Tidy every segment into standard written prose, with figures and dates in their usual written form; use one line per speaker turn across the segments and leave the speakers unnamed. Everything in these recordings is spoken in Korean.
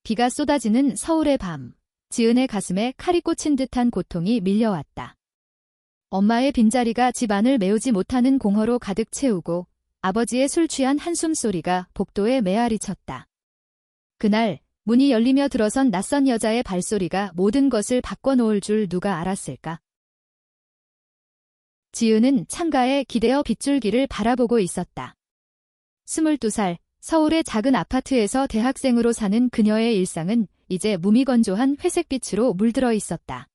비가 쏟아지는 서울의 밤. 지은의 가슴에 칼이 꽂힌 듯한 고통이 밀려왔다. 엄마의 빈자리가 집안을 메우지 못하는 공허로 가득 채우고 아버지의 술 취한 한숨소리가 복도에 메아리 쳤다. 그날 문이 열리며 들어선 낯선 여자의 발소리가 모든 것을 바꿔놓을 줄 누가 알았을까? 지은은 창가에 기대어 빗줄기를 바라보고 있었다. 22살, 서울의 작은 아파트에서 대학생으로 사는 그녀의 일상은 이제 무미건조한 회색빛으로 물들어 있었다.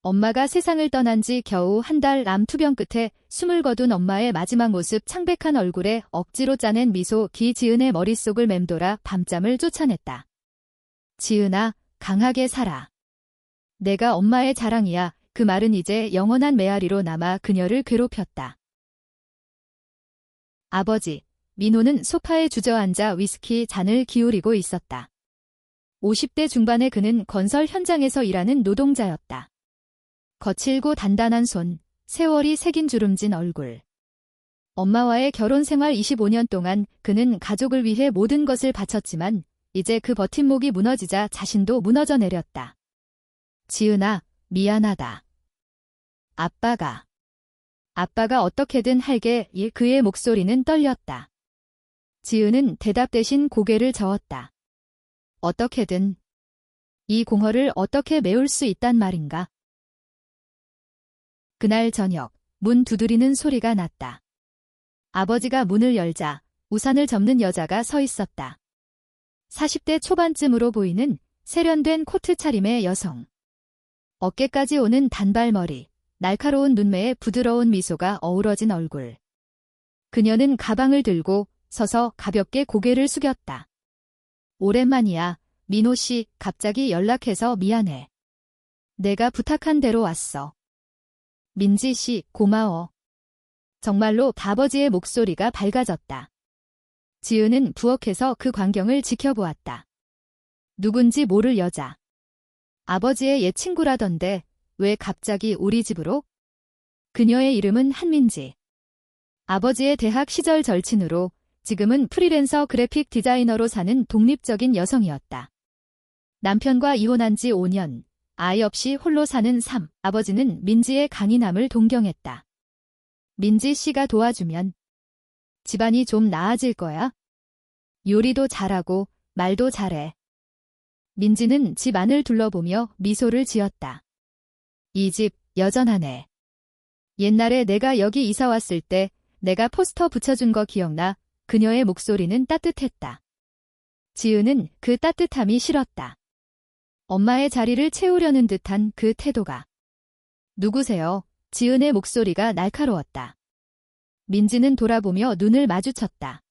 엄마가 세상을 떠난 지 겨우 한 달 남 투병 끝에 숨을 거둔 엄마의 마지막 모습, 창백한 얼굴에 억지로 짜낸 미소, 기지은의 머릿속을 맴돌아 밤잠을 쫓아냈다. 지은아, 강하게 살아. 내가 엄마의 자랑이야. 그 말은 이제 영원한 메아리로 남아 그녀를 괴롭혔다. 아버지, 민호는 소파에 주저앉아 위스키 잔을 기울이고 있었다. 50대 중반의 그는 건설 현장에서 일하는 노동자였다. 거칠고 단단한 손, 세월이 새긴 주름진 얼굴. 엄마와의 결혼 생활 25년 동안 그는 가족을 위해 모든 것을 바쳤지만 이제 그 버팀목이 무너지자 자신도 무너져 내렸다. 지은아, 미안하다. 아빠가 어떻게든 할게. 그의 목소리는 떨렸다. 지은은 대답 대신 고개를 저었다. 어떻게든. 이 공허를 어떻게 메울 수 있단 말인가? 그날 저녁, 문 두드리는 소리가 났다. 아버지가 문을 열자 우산을 접는 여자가 서 있었다. 40대 초반쯤으로 보이는 세련된 코트 차림의 여성. 어깨까지 오는 단발머리, 날카로운 눈매에 부드러운 미소가 어우러진 얼굴. 그녀는 가방을 들고 서서 가볍게 고개를 숙였다. 오랜만이야. 민호 씨, 갑자기 연락해서 미안해. 내가 부탁한 대로 왔어. 민지 씨, 고마워. 정말로 아버지의 목소리가 밝아졌다. 지은은 부엌에서 그 광경을 지켜보았다. 누군지 모를 여자. 아버지의 옛 친구라던데 왜 갑자기 우리 집으로? 그녀의 이름은 한민지. 아버지의 대학 시절 절친으로 지금은 프리랜서 그래픽 디자이너로 사는 독립적인 여성이었다. 남편과 이혼한 지 5년, 아이 없이 홀로 사는 삶. 아버지는 민지의 강인함을 동경했다. 민지 씨가 도와주면 집안이 좀 나아질 거야. 요리도 잘하고 말도 잘해. 민지는 집 안을 둘러보며 미소를 지었다. 이 집 여전하네. 옛날에 내가 여기 이사 왔을 때 내가 포스터 붙여준 거 기억나? 그녀의 목소리는 따뜻했다. 지은은 그 따뜻함이 싫었다. 엄마의 자리를 채우려는 듯한 그 태도가. 누구세요? 지은의 목소리가 날카로웠다. 민지는 돌아보며 눈을 마주쳤다.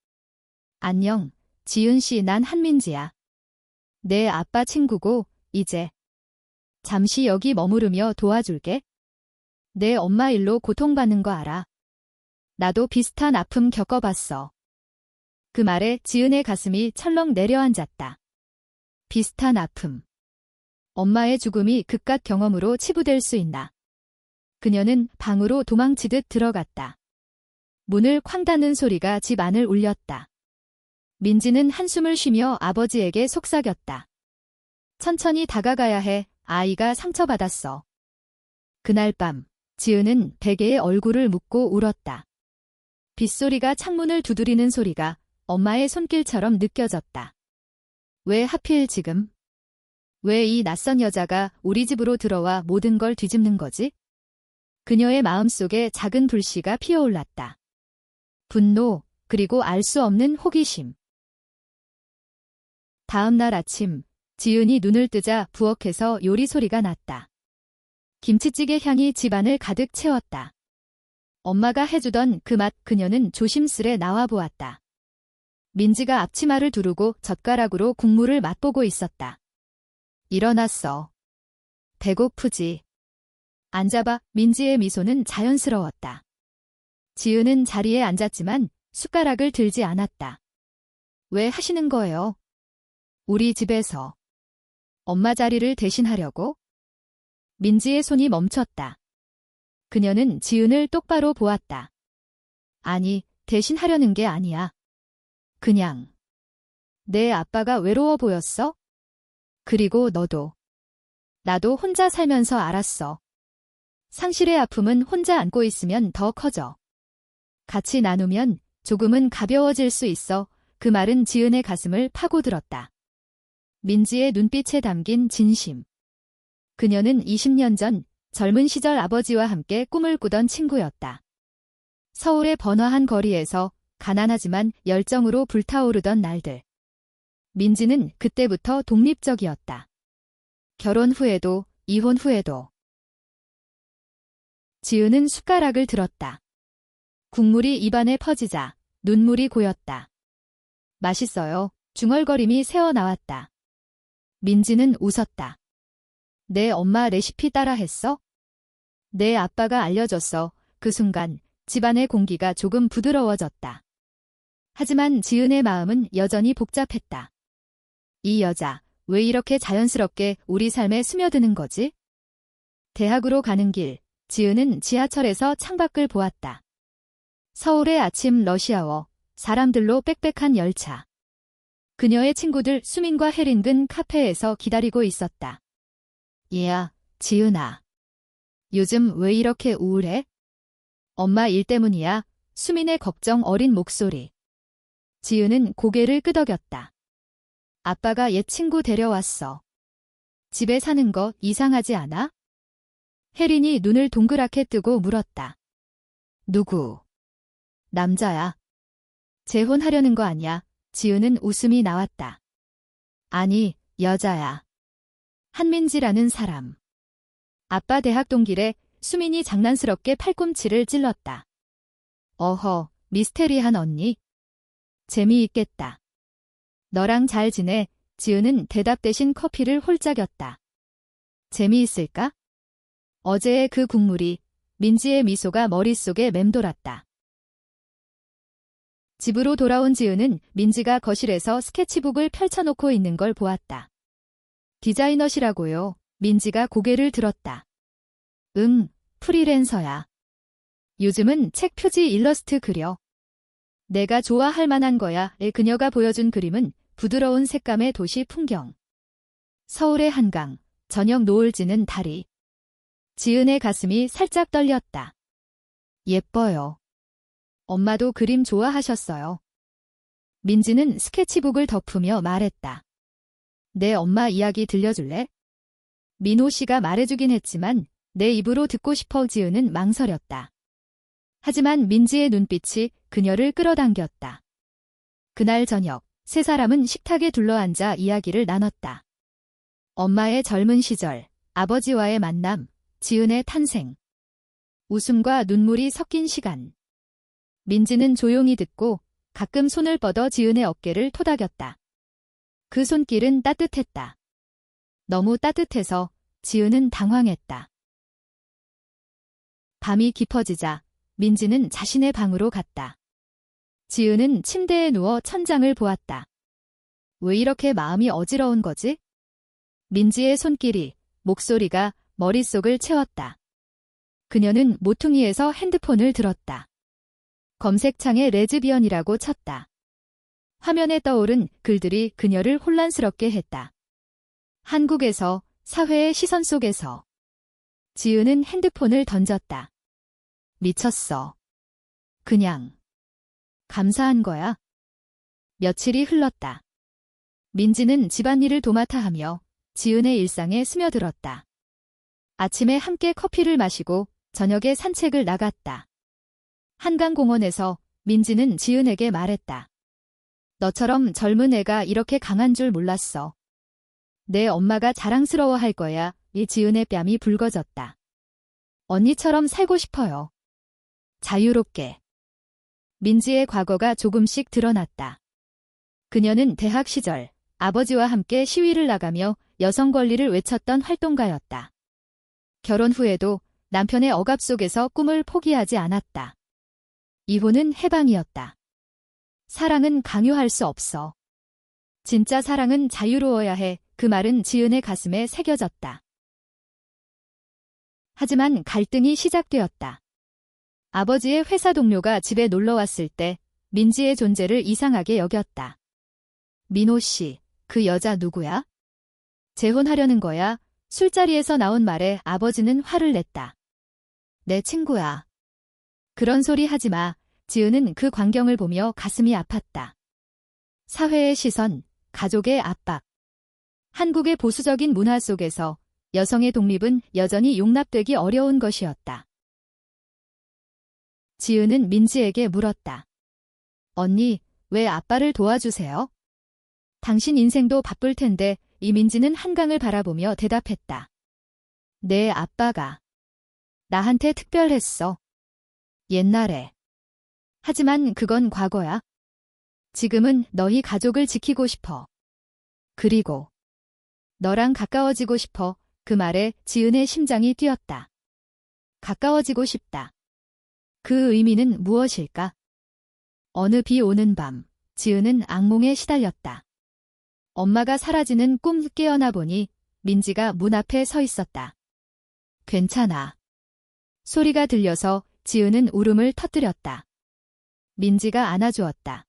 안녕, 지은 씨, 난 한민지야. 내 아빠 친구고, 이제. 잠시 여기 머무르며 도와줄게. 내 엄마 일로 고통받는 거 알아. 나도 비슷한 아픔 겪어봤어. 그 말에 지은의 가슴이 철렁 내려앉았다. 비슷한 아픔. 엄마의 죽음이 극갓 경험으로 치부될 수 있나. 그녀는 방으로 도망치듯 들어갔다. 문을 쾅 닫는 소리가 집 안을 울렸다. 민지는 한숨을 쉬며 아버지에게 속삭였다. 천천히 다가가야 해. 아이가 상처받았어. 그날 밤, 지은은 베개에 얼굴을 묻고 울었다. 빗소리가 창문을 두드리는 소리가 엄마의 손길처럼 느껴졌다. 왜 하필 지금? 왜 이 낯선 여자가 우리 집으로 들어와 모든 걸 뒤집는 거지? 그녀의 마음속에 작은 불씨가 피어올랐다. 분노, 그리고 알 수 없는 호기심. 다음 날 아침, 지은이 눈을 뜨자 부엌에서 요리 소리가 났다. 김치찌개 향이 집안을 가득 채웠다. 엄마가 해주던 그 맛. 그녀는 조심스레 나와보았다. 민지가 앞치마를 두르고 젓가락으로 국물을 맛보고 있었다. 일어났어. 배고프지? 앉아봐. 민지의 미소는 자연스러웠다. 지은은 자리에 앉았지만 숟가락을 들지 않았다. 왜 하시는 거예요? 우리 집에서. 엄마 자리를 대신하려고? 민지의 손이 멈췄다. 그녀는 지은을 똑바로 보았다. 아니, 대신하려는 게 아니야. 그냥. 내 아빠가 외로워 보였어? 그리고 너도. 나도 혼자 살면서 알았어. 상실의 아픔은 혼자 안고 있으면 더 커져. 같이 나누면 조금은 가벼워질 수 있어. 그 말은 지은의 가슴을 파고들었다. 민지의 눈빛에 담긴 진심. 그녀는 20년 전 젊은 시절 아버지와 함께 꿈을 꾸던 친구였다. 서울의 번화한 거리에서 가난하지만 열정으로 불타오르던 날들. 민지는 그때부터 독립적이었다. 결혼 후에도, 이혼 후에도. 지은은 숟가락을 들었다. 국물이 입안에 퍼지자 눈물이 고였다. 맛있어요. 중얼거림이 새어나왔다. 민지는 웃었다. 내 엄마 레시피 따라 했어? 내 아빠가 알려줬어. 그 순간 집안의 공기가 조금 부드러워졌다. 하지만 지은의 마음은 여전히 복잡했다. 이 여자, 왜 이렇게 자연스럽게 우리 삶에 스며드는 거지? 대학으로 가는 길, 지은은 지하철에서 창밖을 보았다. 서울의 아침 러시아워, 사람들로 빽빽한 열차. 그녀의 친구들 수민과 혜린은 카페에서 기다리고 있었다. 얘야, 지은아. 요즘 왜 이렇게 우울해? 엄마 일 때문이야. 수민의 걱정 어린 목소리. 지은은 고개를 끄덕였다. 아빠가 옛 친구 데려왔어. 집에 사는 거 이상하지 않아? 혜린이 눈을 동그랗게 뜨고 물었다. 누구? 남자야. 재혼하려는 거 아니야? 지은은 웃음이 나왔다. 아니, 여자야. 한민지라는 사람. 아빠 대학 동기래. 수민이 장난스럽게 팔꿈치를 찔렀다. 어허, 미스테리한 언니. 재미있겠다. 너랑 잘 지내? 지은은 대답 대신 커피를 홀짝였다. 재미있을까? 어제의 그 국물이. 민지의 미소가 머릿속에 맴돌았다. 집으로 돌아온 지은은 민지가 거실에서 스케치북을 펼쳐놓고 있는 걸 보았다. 디자이너시라고요. 민지가 고개를 들었다. 응, 프리랜서야. 요즘은 책 표지 일러스트 그려. 내가 좋아할 만한 거야. 그녀가 보여준 그림은 부드러운 색감의 도시 풍경. 서울의 한강, 저녁 노을 지는 다리. 지은의 가슴이 살짝 떨렸다. 예뻐요. 엄마도 그림 좋아하셨어요. 민지는 스케치북을 덮으며 말했다. 내 엄마 이야기 들려줄래? 민호 씨가 말해주긴 했지만 내 입으로 듣고 싶어. 지은은 망설였다. 하지만 민지의 눈빛이 그녀를 끌어당겼다. 그날 저녁, 세 사람은 식탁에 둘러앉아 이야기를 나눴다. 엄마의 젊은 시절, 아버지와의 만남, 지은의 탄생. 웃음과 눈물이 섞인 시간. 민지는 조용히 듣고 가끔 손을 뻗어 지은의 어깨를 토닥였다. 그 손길은 따뜻했다. 너무 따뜻해서 지은은 당황했다. 밤이 깊어지자 민지는 자신의 방으로 갔다. 지은은 침대에 누워 천장을 보았다. 왜 이렇게 마음이 어지러운 거지? 민지의 손길이, 목소리가 머릿속을 채웠다. 그녀는 모퉁이에서 핸드폰을 들었다. 검색창에 레즈비언이라고 쳤다. 화면에 떠오른 글들이 그녀를 혼란스럽게 했다. 한국에서, 사회의 시선 속에서. 지은은 핸드폰을 던졌다. 미쳤어. 그냥. 감사한 거야. 며칠이 흘렀다. 민지는 집안일을 도맡아 하며 지은의 일상에 스며들었다. 아침에 함께 커피를 마시고 저녁에 산책을 나갔다. 한강공원에서 민지는 지은에게 말했다. 너처럼 젊은 애가 이렇게 강한 줄 몰랐어. 내 엄마가 자랑스러워할 거야. 이 지은의 뺨이 붉어졌다. 언니처럼 살고 싶어요. 자유롭게. 민지의 과거가 조금씩 드러났다. 그녀는 대학 시절 아버지와 함께 시위를 나가며 여성 권리를 외쳤던 활동가였다. 결혼 후에도 남편의 억압 속에서 꿈을 포기하지 않았다. 이혼은 해방이었다. 사랑은 강요할 수 없어. 진짜 사랑은 자유로워야 해. 그 말은 지은의 가슴에 새겨졌다. 하지만 갈등이 시작되었다. 아버지의 회사 동료가 집에 놀러 왔을 때 민지의 존재를 이상하게 여겼다. 민호 씨, 그 여자 누구야? 재혼하려는 거야? 술자리에서 나온 말에 아버지는 화를 냈다. 내 친구야. 그런 소리 하지 마. 지은은 그 광경을 보며 가슴이 아팠다. 사회의 시선, 가족의 압박. 한국의 보수적인 문화 속에서 여성의 독립은 여전히 용납되기 어려운 것이었다. 지은은 민지에게 물었다. 언니, 왜 아빠를 도와주세요? 당신 인생도 바쁠 텐데. 이민지는 한강을 바라보며 대답했다. 내 아빠가 나한테 특별했어. 옛날에. 하지만 그건 과거야. 지금은 너희 가족을 지키고 싶어. 그리고 너랑 가까워지고 싶어. 그 말에 지은의 심장이 뛰었다. 가까워지고 싶다. 그 의미는 무엇일까? 어느 비 오는 밤, 지은은 악몽에 시달렸다. 엄마가 사라지는 꿈 깨어나 보니 민지가 문 앞에 서 있었다. 괜찮아. 소리가 들려서 지은은 울음을 터뜨렸다. 민지가 안아주었다.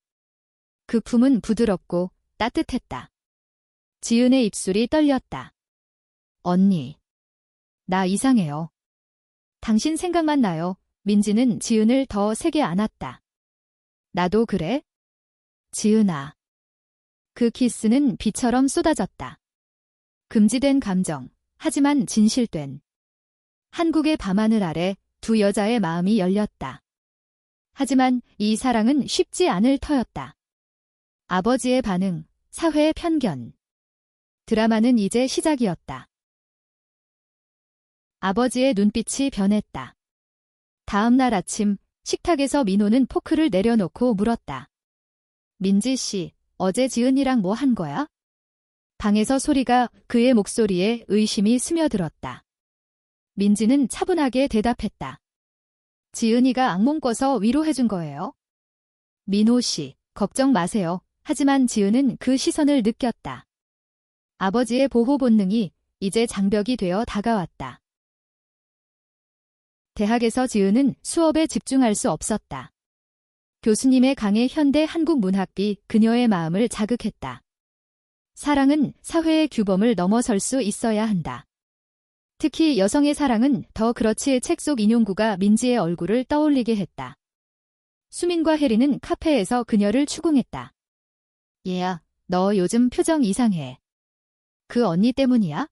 그 품은 부드럽고 따뜻했다. 지은의 입술이 떨렸다. 언니. 나 이상해요. 당신 생각만 나요. 민지는 지은을 더 세게 안았다. 나도 그래? 지은아. 그 키스는 비처럼 쏟아졌다. 금지된 감정, 하지만 진실된. 한국의 밤하늘 아래 두 여자의 마음이 열렸다. 하지만 이 사랑은 쉽지 않을 터였다. 아버지의 반응, 사회의 편견. 드라마는 이제 시작이었다. 아버지의 눈빛이 변했다. 다음 날 아침, 식탁에서 민호는 포크를 내려놓고 물었다. 민지 씨, 어제 지은이랑 뭐 한 거야? 방에서 소리가 그의 목소리에 의심이 스며들었다. 민지는 차분하게 대답했다. 지은이가 악몽 꿔서 위로해준 거예요. 민호 씨, 걱정 마세요. 하지만 지은은 그 시선을 느꼈다. 아버지의 보호 본능이 이제 장벽이 되어 다가왔다. 대학에서 지은은 수업에 집중할 수 없었다. 교수님의 강의 현대 한국 문학비 그녀의 마음을 자극했다. 사랑은 사회의 규범을 넘어설 수 있어야 한다. 특히 여성의 사랑은 더 그렇지. 책 속 인용구가 민지의 얼굴을 떠올리게 했다. 수민과 혜리는 카페에서 그녀를 추궁했다. 얘야, 너 요즘 표정 이상해. 그 언니 때문이야?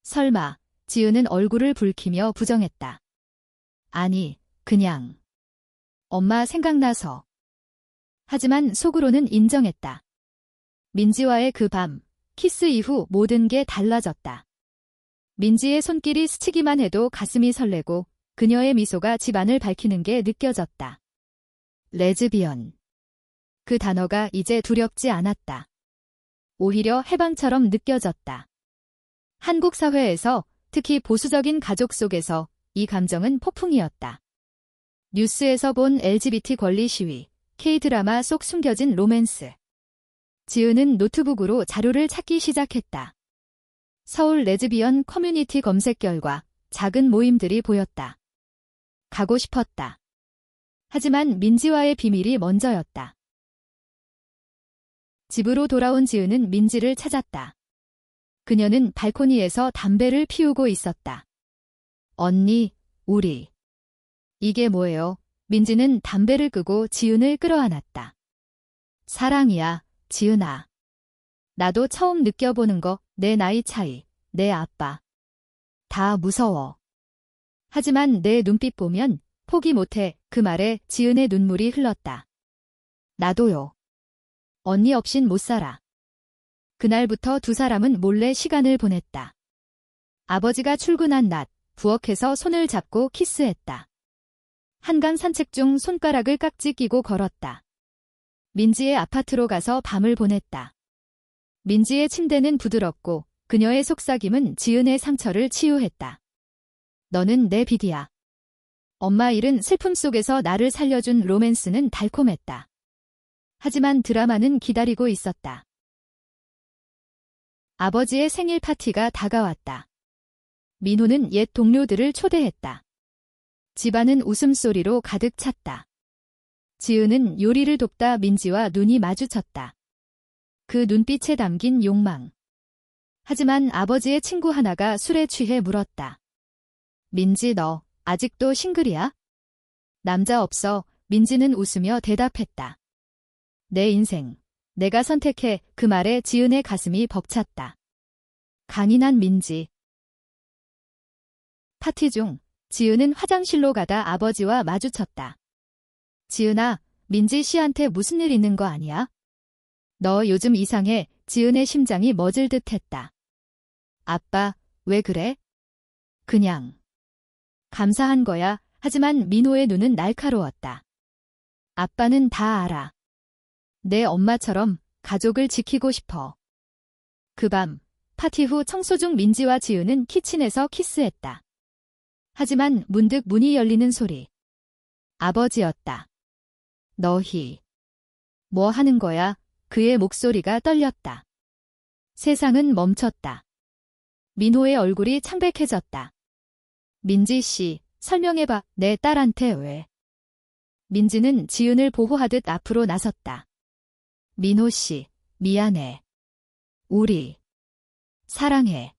설마. 지은은 얼굴을 붉히며 부정했다. 아니, 그냥. 엄마 생각나서. 하지만 속으로는 인정했다. 민지와의 그 밤, 키스 이후 모든 게 달라졌다. 민지의 손길이 스치기만 해도 가슴이 설레고 그녀의 미소가 집안을 밝히는 게 느껴졌다. 레즈비언. 그 단어가 이제 두렵지 않았다. 오히려 해방처럼 느껴졌다. 한국 사회에서, 특히 보수적인 가족 속에서 이 감정은 폭풍이었다. 뉴스에서 본 LGBT 권리 시위, K-드라마 속 숨겨진 로맨스. 지은은 노트북으로 자료를 찾기 시작했다. 서울 레즈비언 커뮤니티 검색 결과 작은 모임들이 보였다. 가고 싶었다. 하지만 민지와의 비밀이 먼저였다. 집으로 돌아온 지은은 민지를 찾았다. 그녀는 발코니에서 담배를 피우고 있었다. 언니, 우리. 이게 뭐예요? 민지는 담배를 끄고 지은을 끌어안았다. 사랑이야, 지은아. 나도 처음 느껴보는 거, 내 나이 차이, 내 아빠. 다 무서워. 하지만 내 눈빛 보면 포기 못해. 그 말에 지은의 눈물이 흘렀다. 나도요. 언니 없인 못 살아. 그날부터 두 사람은 몰래 시간을 보냈다. 아버지가 출근한 낮, 부엌에서 손을 잡고 키스했다. 한강 산책 중 손가락을 깍지 끼고 걸었다. 민지의 아파트로 가서 밤을 보냈다. 민지의 침대는 부드럽고 그녀의 속삭임은 지은의 상처를 치유했다. 너는 내 빛이야. 엄마 잃은 슬픔 속에서 나를 살려준 로맨스는 달콤했다. 하지만 드라마는 기다리고 있었다. 아버지의 생일 파티가 다가왔다. 민호는 옛 동료들을 초대했다. 집안은 웃음소리로 가득 찼다. 지은은 요리를 돕다 민지와 눈이 마주쳤다. 그 눈빛에 담긴 욕망. 하지만 아버지의 친구 하나가 술에 취해 물었다. 민지, 너 아직도 싱글이야? 남자 없어. 민지는 웃으며 대답했다. 내 인생, 내가 선택해. 그 말에 지은의 가슴이 벅찼다. 강인한 민지. 파티 중 지은은 화장실로 가다 아버지와 마주쳤다. 지은아, 민지 씨한테 무슨 일 있는 거 아니야? 너 요즘 이상해. 지은의 심장이 멎을 듯 했다. 아빠, 왜 그래? 그냥. 감사한 거야. 하지만 민호의 눈은 날카로웠다. 아빠는 다 알아. 내 엄마처럼 가족을 지키고 싶어. 그 밤, 파티 후 청소 중 민지와 지은은 키친에서 키스했다. 하지만 문득 문이 열리는 소리. 아버지였다. 너희. 뭐 하는 거야? 그의 목소리가 떨렸다. 세상은 멈췄다. 민호의 얼굴이 창백해졌다. 민지 씨, 설명해봐. 내 딸한테 왜? 민지는 지은을 보호하듯 앞으로 나섰다. 민호 씨, 미안해. 우리 사랑해.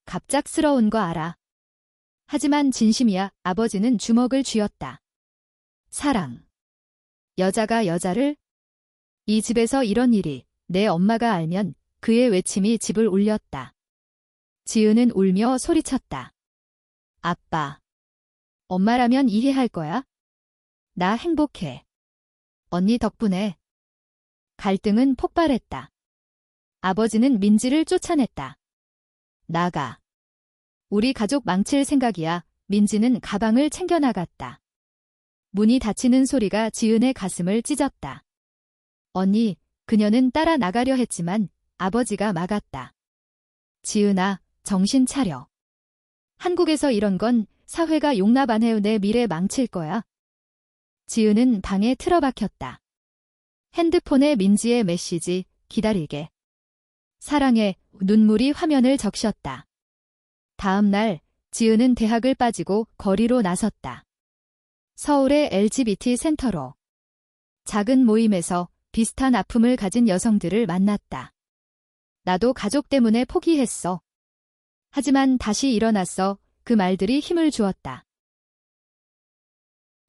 갑작스러운 거 알아. 하지만 진심이야. 아버지는 주먹을 쥐었다. 사랑. 여자가 여자를? 이 집에서 이런 일이 내 엄마가 알면 그의 외침이 집을 울렸다. 지은은 울며 소리쳤다. 아빠. 엄마라면 이해할 거야? 나 행복해. 언니 덕분에. 갈등은 폭발했다. 아버지는 민지를 쫓아냈다. 나가. 우리 가족 망칠 생각이야. 민지는 가방을 챙겨나갔다. 문이 닫히는 소리가 지은의 가슴을 찢었다. 언니, 그녀는 따라 나가려 했지만 아버지가 막았다. 지은아, 정신 차려. 한국에서 이런 건 사회가 용납 안 해요. 내 미래 망칠 거야. 지은은 방에 틀어박혔다. 핸드폰에 민지의 메시지, 기다리게. 사랑해. 눈물이 화면을 적셨다. 다음 날 지은은 대학을 빠지고 거리로 나섰다. 서울의 LGBT 센터로. 작은 모임에서 비슷한 아픔을 가진 여성들을 만났다. 나도 가족 때문에 포기했어. 하지만 다시 일어났어. 그 말들이 힘을 주었다.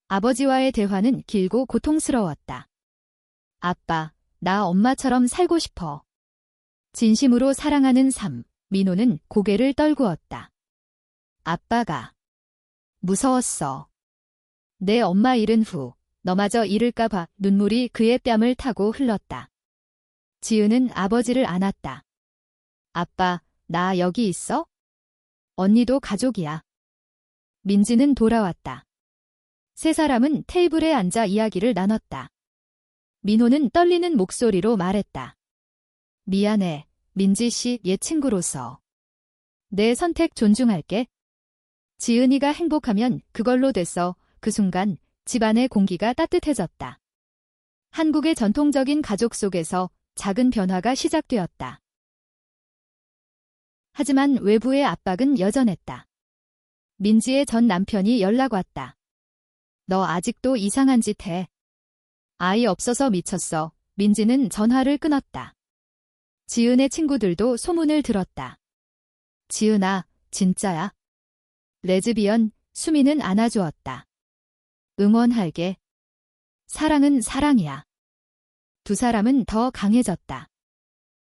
아버지와의 대화는 길고 고통스러웠다. 아빠, 나 엄마처럼 살고 싶어. 진심으로 사랑하는 삶. 민호는 고개를 떨구었다. 아빠가 무서웠어. 내 엄마 잃은 후 너마저 잃을까 봐. 눈물이 그의 뺨을 타고 흘렀다. 지은은 아버지를 안았다. 아빠, 나 여기 있어? 언니도 가족이야. 민지는 돌아왔다. 세 사람은 테이블에 앉아 이야기를 나눴다. 민호는 떨리는 목소리로 말했다. 미안해, 민지 씨, 옛 친구로서. 내 선택 존중할게. 지은이가 행복하면 그걸로 됐어. 그 순간 집안의 공기가 따뜻해졌다. 한국의 전통적인 가족 속에서 작은 변화가 시작되었다. 하지만 외부의 압박은 여전했다. 민지의 전 남편이 연락 왔다. 너 아직도 이상한 짓 해. 아이 없어서 미쳤어. 민지는 전화를 끊었다. 지은의 친구들도 소문을 들었다. 지은아, 진짜야? 레즈비언. 수미는 안아주었다. 응원할게. 사랑은 사랑이야. 두 사람은 더 강해졌다.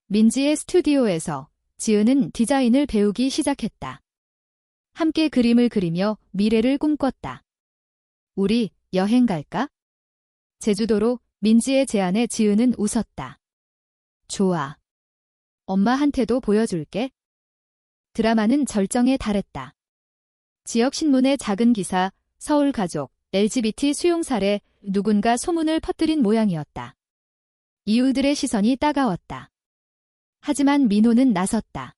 민지의 스튜디오에서 지은은 디자인을 배우기 시작했다. 함께 그림을 그리며 미래를 꿈꿨다. 우리 여행 갈까? 제주도로. 민지의 제안에 지은은 웃었다. 좋아. 엄마한테도 보여줄게. 드라마는 절정에 달했다. 지역신문의 작은 기사, 서울 가족, LGBT 수용 사례, 누군가 소문을 퍼뜨린 모양이었다. 이웃들의 시선이 따가웠다. 하지만 민호는 나섰다.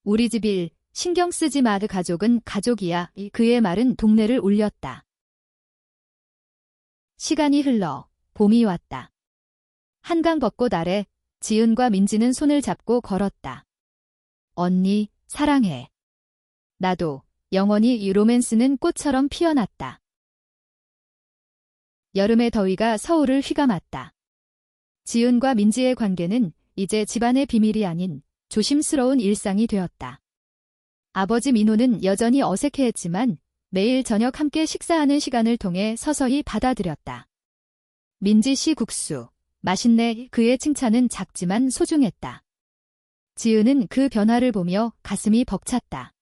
우리 집 일, 신경 쓰지 마. 그 가족은 가족이야. 그의 말은 동네를 울렸다. 시간이 흘러 봄이 왔다. 한강 벚꽃 아래 지은과 민지는 손을 잡고 걸었다. 언니, 사랑해. 나도. 영원히. 이 로맨스는 꽃처럼 피어났다. 여름의 더위가 서울을 휘감았다. 지은과 민지의 관계는 이제 집안의 비밀이 아닌 조심스러운 일상이 되었다. 아버지 민호는 여전히 어색해했지만 매일 저녁 함께 식사하는 시간을 통해 서서히 받아들였다. 민지 씨 국수, 맛있네. 그의 칭찬은 작지만 소중했다. 지은은 그 변화를 보며 가슴이 벅찼다.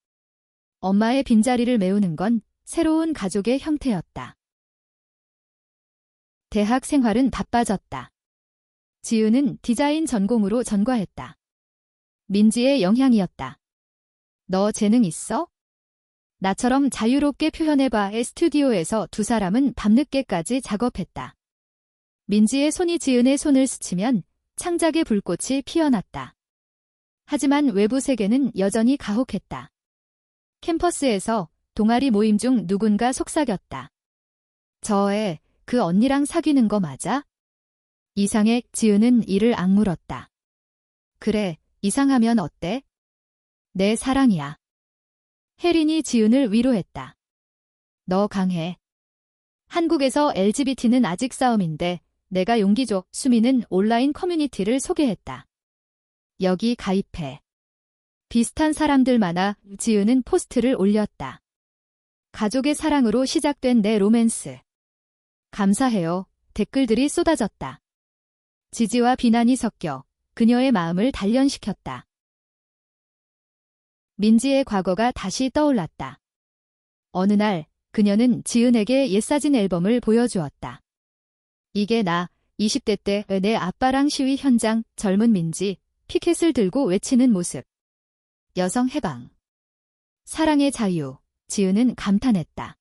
엄마의 빈자리를 메우는 건 새로운 가족의 형태였다. 대학 생활은 바빠졌다. 지은은 디자인 전공으로 전과했다. 민지의 영향이었다. 너 재능 있어? 나처럼 자유롭게 표현해봐의 스튜디오에서 두 사람은 밤늦게까지 작업했다. 민지의 손이 지은의 손을 스치면 창작의 불꽃이 피어났다. 하지만 외부 세계는 여전히 가혹했다. 캠퍼스에서 동아리 모임 중 누군가 속삭였다. 저 애, 그 언니랑 사귀는 거 맞아? 이상해. 지은은 이를 악물었다. 그래, 이상하면 어때? 내 사랑이야. 혜린이 지은을 위로했다. 너 강해. 한국에서 LGBT는 아직 싸움인데 내가 용기 줘. 수미는 온라인 커뮤니티를 소개했다. 여기 가입해. 비슷한 사람들 많아. 지은은 포스트를 올렸다. 가족의 사랑으로 시작된 내 로맨스. 감사해요. 댓글들이 쏟아졌다. 지지와 비난이 섞여 그녀의 마음을 단련시켰다. 민지의 과거가 다시 떠올랐다. 어느 날 그녀는 지은에게 옛사진 앨범을 보여주었다. 이게 나 20대 때 내 아빠랑 시위 현장. 젊은 민지, 피켓을 들고 외치는 모습. 여성 해방. 사랑의 자유. 지은은 감탄했다.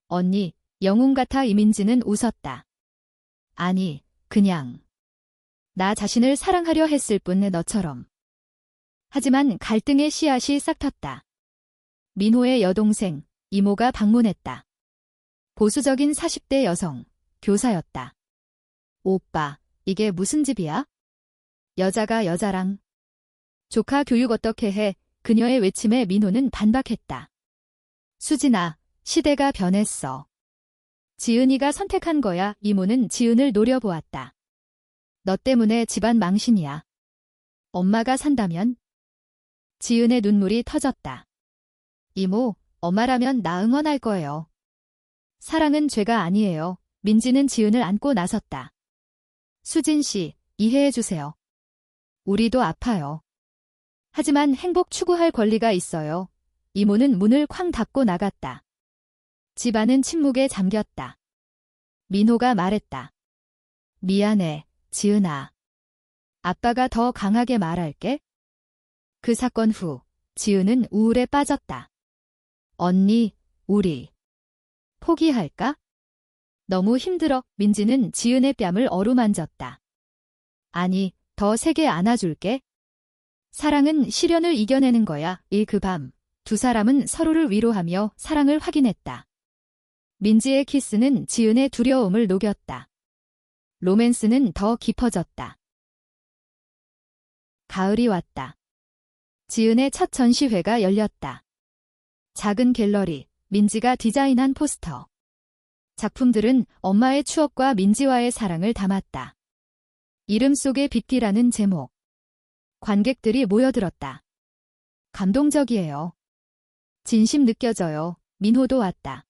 언니, 영웅 같아. 이민지는 웃었다. 아니, 그냥 나 자신을 사랑하려 했을 뿐 너처럼. 하지만 갈등의 씨앗이 싹텄다. 민호의 여동생, 이모가 방문했다. 보수적인 40대 여성, 교사였다. 오빠, 이게 무슨 집이야? 여자가 여자랑. 조카 교육 어떻게 해? 그녀의 외침에 민호는 반박했다. 수진아, 시대가 변했어. 지은이가 선택한 거야. 이모는 지은을 노려보았다. 너 때문에 집안 망신이야. 엄마가 산다면? 지은의 눈물이 터졌다. 이모, 엄마라면 나 응원할 거예요. 사랑은 죄가 아니에요. 민지는 지은을 안고 나섰다. 수진 씨, 이해해 주세요. 우리도 아파요. 하지만 행복 추구할 권리가 있어요. 이모는 문을 쾅 닫고 나갔다. 집안은 침묵에 잠겼다. 민호가 말했다. 미안해, 지은아. 아빠가 더 강하게 말할게. 그 사건 후 지은은 우울에 빠졌다. 언니, 우리 포기할까? 너무 힘들어. 민지는 지은의 뺨을 어루만졌다. 아니, 더 세게 안아줄게. 사랑은 시련을 이겨내는 거야. 그 밤, 두 사람은 서로를 위로하며 사랑을 확인했다. 민지의 키스는 지은의 두려움을 녹였다. 로맨스는 더 깊어졌다. 가을이 왔다. 지은의 첫 전시회가 열렸다. 작은 갤러리, 민지가 디자인한 포스터. 작품들은 엄마의 추억과 민지와의 사랑을 담았다. 이름 속에 빅디라는 제목. 관객들이 모여들었다. 감동적이에요. 진심 느껴져요. 민호도 왔다.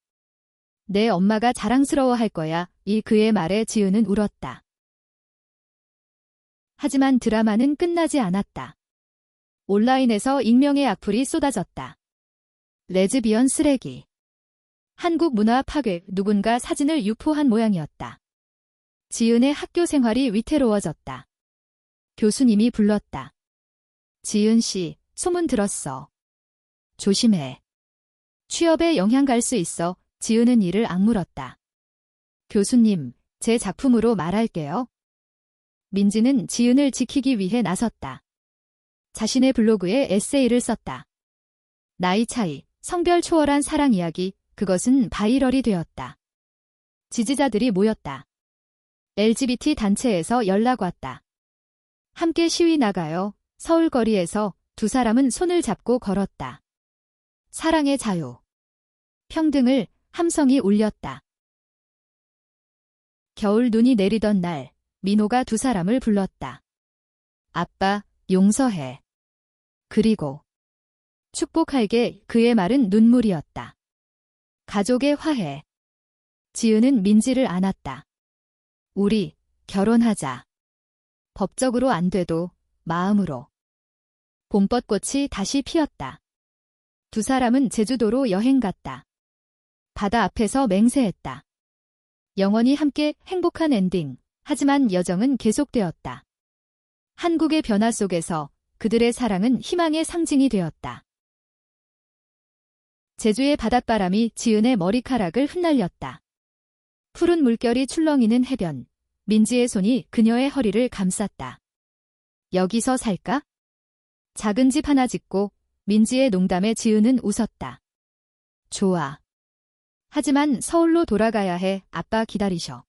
내 엄마가 자랑스러워할 거야. 그의 말에 지은은 울었다. 하지만 드라마는 끝나지 않았다. 온라인에서 익명의 악플이 쏟아졌다. 레즈비언 쓰레기. 한국 문화 파괴. 누군가 사진을 유포한 모양이었다. 지은의 학교 생활이 위태로워졌다. 교수님이 불렀다. 지은 씨, 소문 들었어. 조심해. 취업에 영향 갈 수 있어. 지은은 이를 악물었다. 교수님, 제 작품으로 말할게요. 민지는 지은을 지키기 위해 나섰다. 자신의 블로그에 에세이를 썼다. 나이 차이, 성별 초월한 사랑 이야기, 그것은 바이럴이 되었다. 지지자들이 모였다. LGBT 단체에서 연락 왔다. 함께 시위 나가요. 서울 거리에서 두 사람은 손을 잡고 걸었다. 사랑의 자유. 평등을 함성이 울렸다. 겨울 눈이 내리던 날, 민호가 두 사람을 불렀다. 아빠, 용서해. 그리고 축복할게. 그의 말은 눈물이었다. 가족의 화해. 지은은 민지를 안았다. 우리 결혼하자. 법적으로 안 돼도 마음으로. 봄벚꽃이 다시 피었다. 두 사람은 제주도로 여행 갔다. 바다 앞에서 맹세했다. 영원히 함께 행복한 엔딩. 하지만 여정은 계속되었다. 한국의 변화 속에서 그들의 사랑은 희망의 상징이 되었다. 제주의 바닷바람이 지은의 머리카락을 흩날렸다. 푸른 물결이 출렁이는 해변. 민지의 손이 그녀의 허리를 감쌌다. 여기서 살까? 작은 집 하나 짓고 민지의 농담에 지은은 웃었다. 좋아. 하지만 서울로 돌아가야 해. 아빠 기다리셔.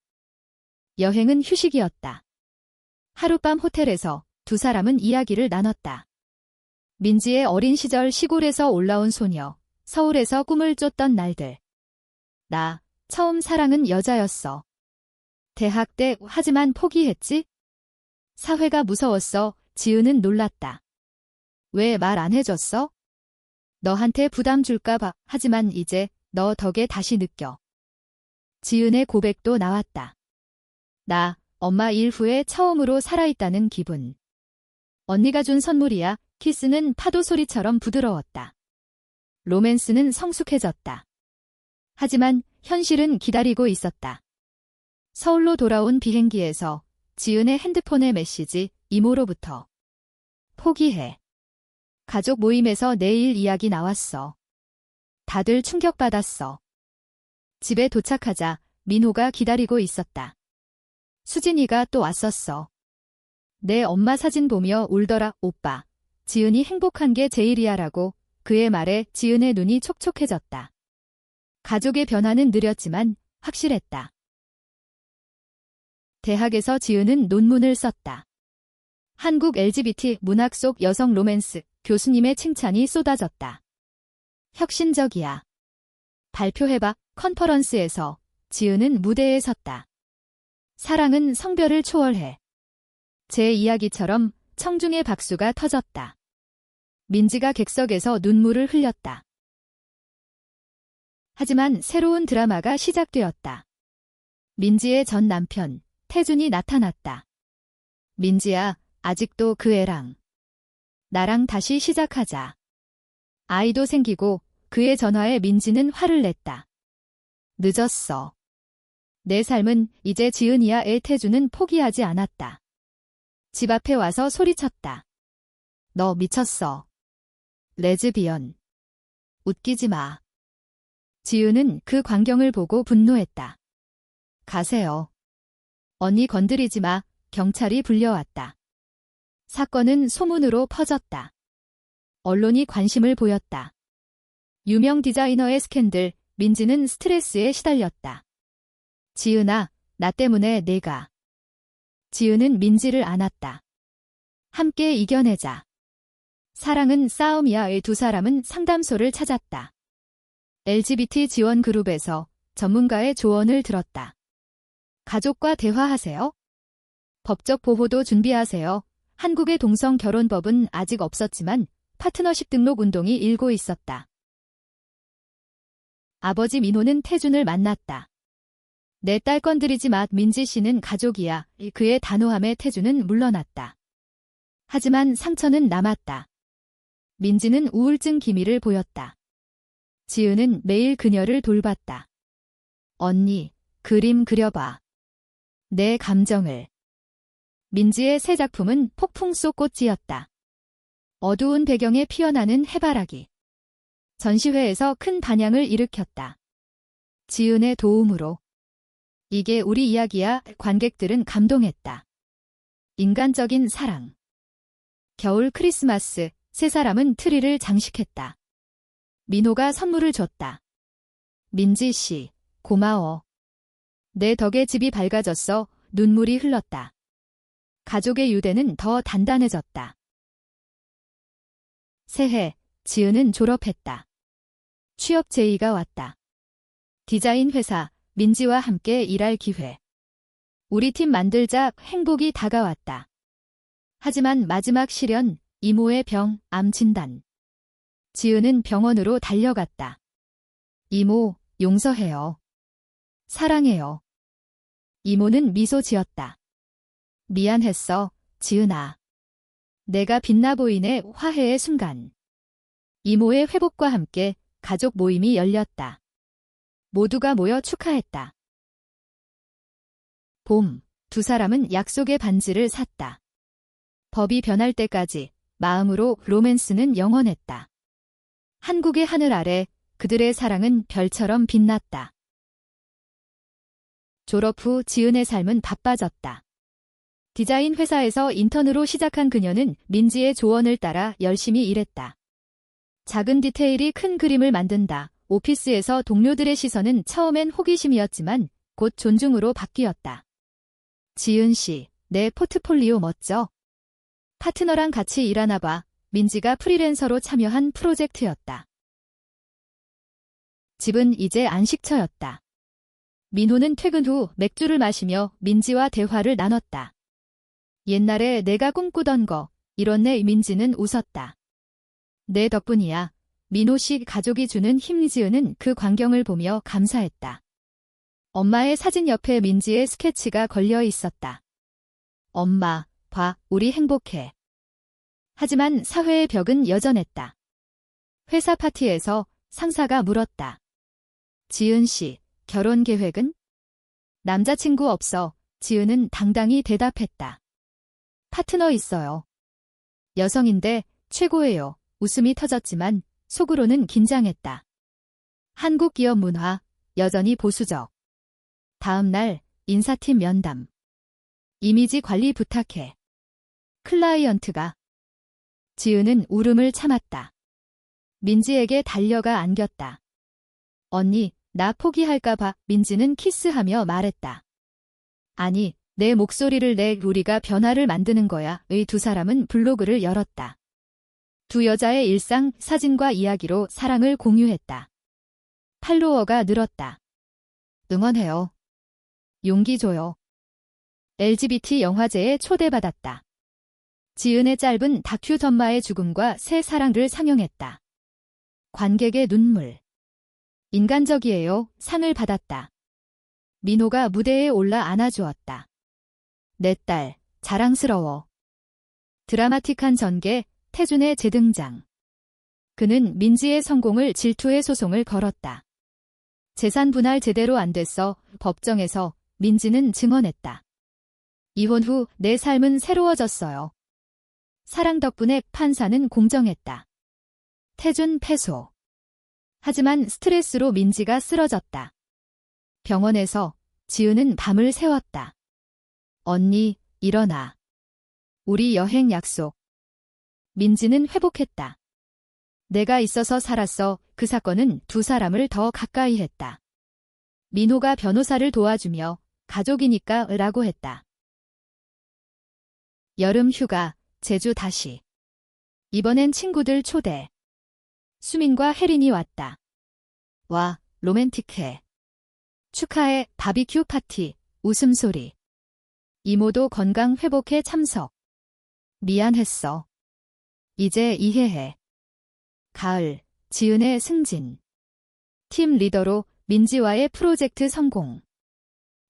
여행은 휴식이었다. 하룻밤 호텔에서 두 사람은 이야기를 나눴다. 민지의 어린 시절 시골에서 올라온 소녀, 서울에서 꿈을 쫓던 날들. 나, 처음 사랑은 여자였어. 대학 때 하지만 포기했지? 사회가 무서웠어. 지은은 놀랐다. 왜 말 안 해줬어? 너한테 부담 줄까 봐. 하지만 이제 너 덕에 다시 느껴. 지은의 고백도 나왔다. 나, 엄마 일 후에 처음으로 살아있다는 기분. 언니가 준 선물이야. 키스는 파도 소리처럼 부드러웠다. 로맨스는 성숙해졌다. 하지만 현실은 기다리고 있었다. 서울로 돌아온 비행기에서 지은의 핸드폰의 메시지. 이모로부터. 포기해. 가족 모임에서 내일 이야기 나왔어. 다들 충격받았어. 집에 도착하자 민호가 기다리고 있었다. 수진이가 또 왔었어. 내 엄마 사진 보며 울더라. 오빠, 지은이 행복한 게 제일이야라고. 그의 말에 지은의 눈이 촉촉해졌다. 가족의 변화는 느렸지만 확실했다. 대학에서 지은은 논문을 썼다. 한국 LGBT 문학 속 여성 로맨스. 교수님의 칭찬이 쏟아졌다. 혁신적이야. 발표해봐. 컨퍼런스에서 지은은 무대에 섰다. 사랑은 성별을 초월해. 제 이야기처럼 청중의 박수가 터졌다. 민지가 객석에서 눈물을 흘렸다. 하지만 새로운 드라마가 시작되었다. 민지의 전 남편, 태준이 나타났다. 민지야, 아직도 그 애랑. 나랑 다시 시작하자. 아이도 생기고 그의 전화에 민지는 화를 냈다. 늦었어. 내 삶은 이제 지은이야. 태준은 포기하지 않았다. 집 앞에 와서 소리쳤다. 너 미쳤어. 레즈비언. 웃기지 마. 지은은 그 광경을 보고 분노했다. 가세요. 언니 건드리지 마. 경찰이 불려왔다. 사건은 소문으로 퍼졌다. 언론이 관심을 보였다. 유명 디자이너의 스캔들. 민지는 스트레스에 시달렸다. 지은아, 나 때문에 내가. 지은은 민지를 안았다. 함께 이겨내자. 사랑은 싸움이야의 두 사람은 상담소를 찾았다. LGBT 지원 그룹에서 전문가의 조언을 들었다. 가족과 대화하세요. 법적 보호도 준비하세요. 한국의 동성 결혼법은 아직 없었지만 파트너십 등록 운동이 일고 있었다. 아버지 민호는 태준을 만났다. 내 딸 건드리지 마. 민지 씨는 가족이야. 그의 단호함에 태준은 물러났다. 하지만 상처는 남았다. 민지는 우울증 기미를 보였다. 지은은 매일 그녀를 돌봤다. 언니, 그림 그려봐. 내 감정을. 민지의 새 작품은 폭풍 속 꽃이었다. 어두운 배경에 피어나는 해바라기. 전시회에서 큰 반향을 일으켰다. 지은의 도움으로. 이게 우리 이야기야. 관객들은 감동했다. 인간적인 사랑. 겨울 크리스마스, 세 사람은 트리를 장식했다. 민호가 선물을 줬다. 민지 씨, 고마워. 내 덕에 집이 밝아졌어. 눈물이 흘렀다. 가족의 유대는 더 단단해졌다. 새해, 지은은 졸업했다. 취업 제의가 왔다. 디자인 회사, 민지와 함께 일할 기회. 우리 팀 만들자. 행복이 다가왔다. 하지만 마지막 시련, 이모의 병, 암 진단. 지은은 병원으로 달려갔다. 이모, 용서해요. 사랑해요. 이모는 미소 지었다. 미안했어, 지은아. 내가 빛나 보이네. 화해의 순간. 이모의 회복과 함께 가족 모임이 열렸다. 모두가 모여 축하했다. 봄, 두 사람은 약속의 반지를 샀다. 법이 변할 때까지 마음으로 로맨스는 영원했다. 한국의 하늘 아래 그들의 사랑은 별처럼 빛났다. 졸업 후 지은의 삶은 바빠졌다. 디자인 회사에서 인턴으로 시작한 그녀는 민지의 조언을 따라 열심히 일했다. 작은 디테일이 큰 그림을 만든다. 오피스에서 동료들의 시선은 처음엔 호기심이었지만 곧 존중으로 바뀌었다. 지은 씨, 내 포트폴리오 멋져. 파트너랑 같이 일하나 봐. 민지가 프리랜서로 참여한 프로젝트였다. 집은 이제 안식처였다. 민호는 퇴근 후 맥주를 마시며 민지와 대화를 나눴다. 옛날에 내가 꿈꾸던 거, 이렇네. 민지는 웃었다. 내 덕분이야. 민호 씨 가족이 주는 힘. 지은은 그 광경을 보며 감사했다. 엄마의 사진 옆에 민지의 스케치가 걸려 있었다. 엄마, 봐, 우리 행복해. 하지만 사회의 벽은 여전했다. 회사 파티에서 상사가 물었다. 지은 씨, 결혼 계획은? 남자친구 없어. 지은은 당당히 대답했다. 파트너 있어요. 여성인데 최고예요. 웃음이 터졌지만 속으로는 긴장했다. 한국 기업 문화, 여전히 보수적. 다음 날 인사팀 면담. 이미지 관리 부탁해. 클라이언트가. 지은은 울음을 참았다. 민지에게 달려가 안겼다. 언니, 나 포기할까 봐. 민지는 키스하며 말했다. 아니, 내 목소리를 내. 우리가 변화를 만드는 거야. 의 두 사람은 블로그를 열었다. 두 여자의 일상, 사진과 이야기로 사랑을 공유했다. 팔로워가 늘었다. 응원해요. 용기 줘요. LGBT 영화제에 초대받았다. 지은의 짧은 다큐 전마의 죽음과 새 사랑을 상영했다. 관객의 눈물. 인간적이에요. 상을 받았다. 민호가 무대에 올라 안아주었다. 내 딸, 자랑스러워. 드라마틱한 전개, 태준의 재등장. 그는 민지의 성공을 질투의 소송을 걸었다. 재산 분할 제대로 안 됐어. 법정에서 민지는 증언했다. 이혼 후 내 삶은 새로워졌어요. 사랑 덕분에 판사는 공정했다. 태준 패소. 하지만 스트레스로 민지가 쓰러졌다. 병원에서 지은은 밤을 새웠다. 언니, 일어나. 우리 여행 약속. 민지는 회복했다. 내가 있어서 살았어. 그 사건은 두 사람을 더 가까이 했다. 민호가 변호사를 도와주며 가족이니까 라고 했다. 여름 휴가, 제주 다시. 이번엔 친구들 초대. 수민과 혜린이 왔다. 와, 로맨틱해. 축하해. 바비큐 파티, 웃음소리. 이모도 건강 회복해 참석. 미안했어. 이제 이해해. 가을, 지은의 승진. 팀 리더로 민지와의 프로젝트 성공.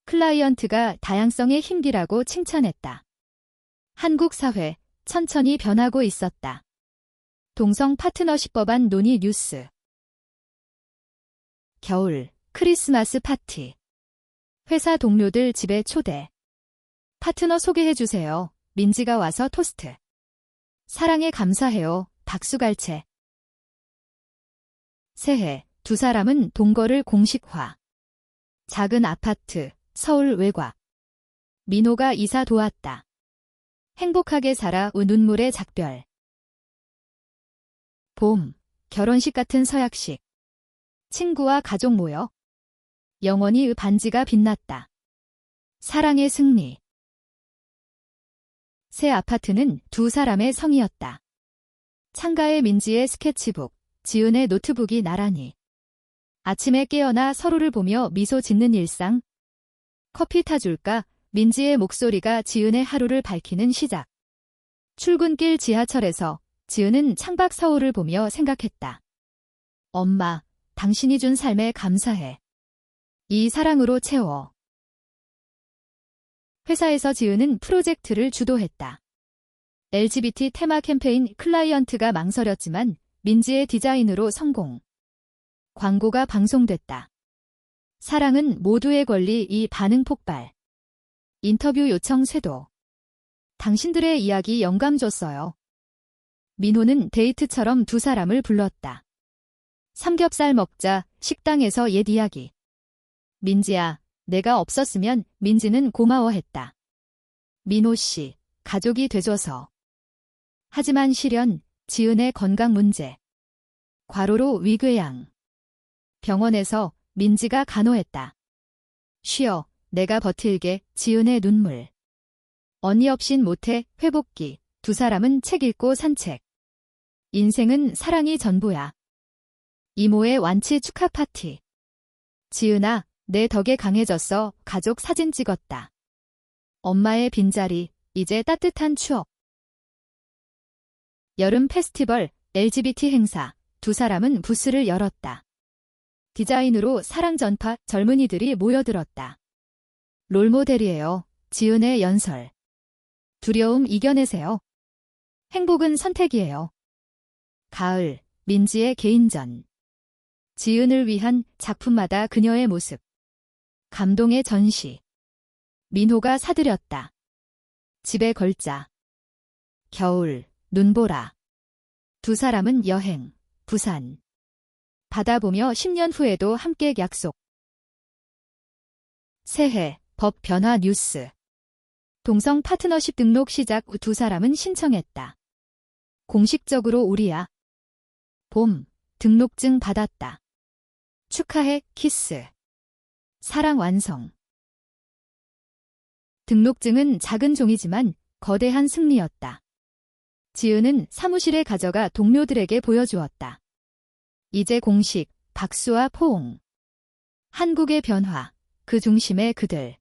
클라이언트가 다양성의 힘기라고 칭찬했다. 한국 사회, 천천히 변하고 있었다. 동성 파트너십 법안 논의 뉴스. 겨울, 크리스마스 파티. 회사 동료들 집에 초대. 파트너 소개해주세요. 민지가 와서 토스트. 사랑에 감사해요. 박수갈채. 새해, 두 사람은 동거를 공식화. 작은 아파트, 서울 외곽. 민호가 이사 도왔다. 행복하게 살아. 눈물의 작별. 봄, 결혼식 같은 서약식. 친구와 가족 모여. 영원히 반지가 빛났다. 사랑의 승리. 새 아파트는 두 사람의 성이었다. 창가에 민지의 스케치북, 지은의 노트북이 나란히. 아침에 깨어나 서로를 보며 미소 짓는 일상. 커피 타줄까? 민지의 목소리가 지은의 하루를 밝히는 시작. 출근길 지하철에서 지은은 창밖 서울을 보며 생각했다. 엄마, 당신이 준 삶에 감사해. 이 사랑으로 채워. 회사에서 지은은 프로젝트를 주도했다. LGBT 테마 캠페인 클라이언트가 망설였지만 민지의 디자인으로 성공. 광고가 방송됐다. 사랑은 모두의 권리 이 반응 폭발. 인터뷰 요청 쇄도. 당신들의 이야기 영감 줬어요. 민호는 데이트처럼 두 사람을 불렀다. 삼겹살 먹자 식당에서 옛 이야기. 민지야, 내가 없었으면 민지는 고마워했다. 민호 씨, 가족이 돼줘서. 하지만 실현, 지은의 건강 문제. 과로로 위궤양. 병원에서 민지가 간호했다. 쉬어, 내가 버틸게, 지은의 눈물. 언니 없인 못해, 회복기. 두 사람은 책 읽고 산책. 인생은 사랑이 전부야. 이모의 완치 축하 파티. 지은아, 내 덕에 강해졌어. 가족 사진 찍었다. 엄마의 빈자리, 이제 따뜻한 추억. 여름 페스티벌, LGBT 행사. 두 사람은 부스를 열었다. 디자인으로 사랑 전파, 젊은이들이 모여들었다. 롤모델이에요. 지은의 연설. 두려움 이겨내세요. 행복은 선택이에요. 가을, 민지의 개인전. 지은을 위한 작품마다 그녀의 모습. 감동의 전시. 민호가 사들였다. 집에 걸자. 겨울, 눈보라. 두 사람은 여행, 부산. 바다 보며 10년 후에도 함께 약속. 새해, 법 변화 뉴스. 동성 파트너십 등록 시작 후 두 사람은 신청했다. 공식적으로 우리야. 봄, 등록증 받았다. 축하해, 키스. 사랑 완성. 등록증은 작은 종이지만 거대한 승리였다. 지은은 사무실에 가져가 동료들에게 보여주었다. 이제 공식, 박수와 포옹. 한국의 변화, 그 중심에 그들.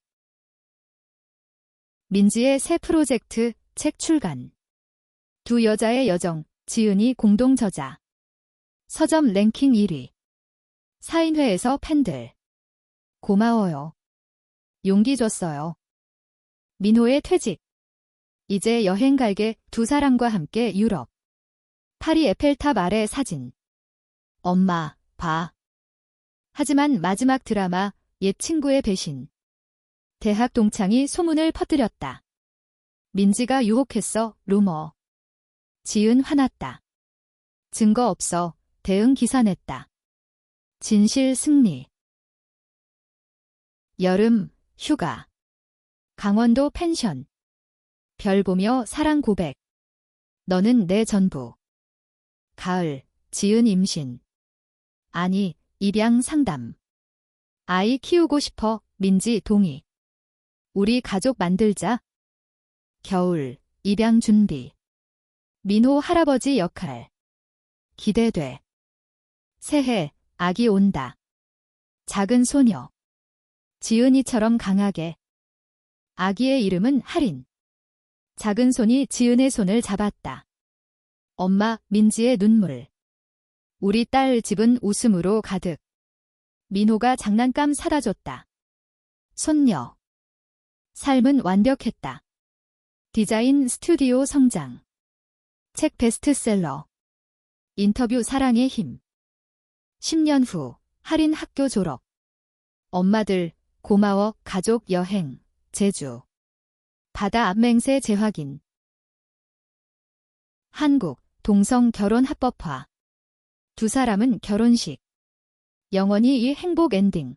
민지의 새 프로젝트, 책 출간. 두 여자의 여정, 지은이 공동 저자. 서점 랭킹 1위. 사인회에서 팬들. 고마워요. 용기 줬어요. 민호의 퇴직. 이제 여행 갈게. 두 사람과 함께 유럽. 파리 에펠탑 아래 사진. 엄마, 봐. 하지만 마지막 드라마, 옛 친구의 배신. 대학 동창이 소문을 퍼뜨렸다. 민지가 유혹했어, 루머. 지은 화났다. 증거 없어, 대응 기사 냈다. 진실 승리. 여름, 휴가. 강원도 펜션. 별 보며 사랑 고백. 너는 내 전부. 가을, 지은 임신. 아니, 입양 상담. 아이 키우고 싶어, 민지 동의. 우리 가족 만들자. 겨울, 입양 준비. 민호 할아버지 역할. 기대돼. 새해, 아기 온다. 작은 소녀. 지은이처럼 강하게. 아기의 이름은 할인. 작은 손이 지은의 손을 잡았다. 엄마, 민지의 눈물. 우리 딸 집은 웃음으로 가득. 민호가 장난감 사다 줬다. 손녀. 삶은 완벽했다. 디자인 스튜디오 성장. 책 베스트셀러. 인터뷰 사랑의 힘. 10년 후, 할인 학교 졸업. 엄마들, 고마워, 가족 여행, 제주. 바다 앞 맹세 재확인. 한국, 동성 결혼 합법화. 두 사람은 결혼식. 영원히 이 행복 엔딩.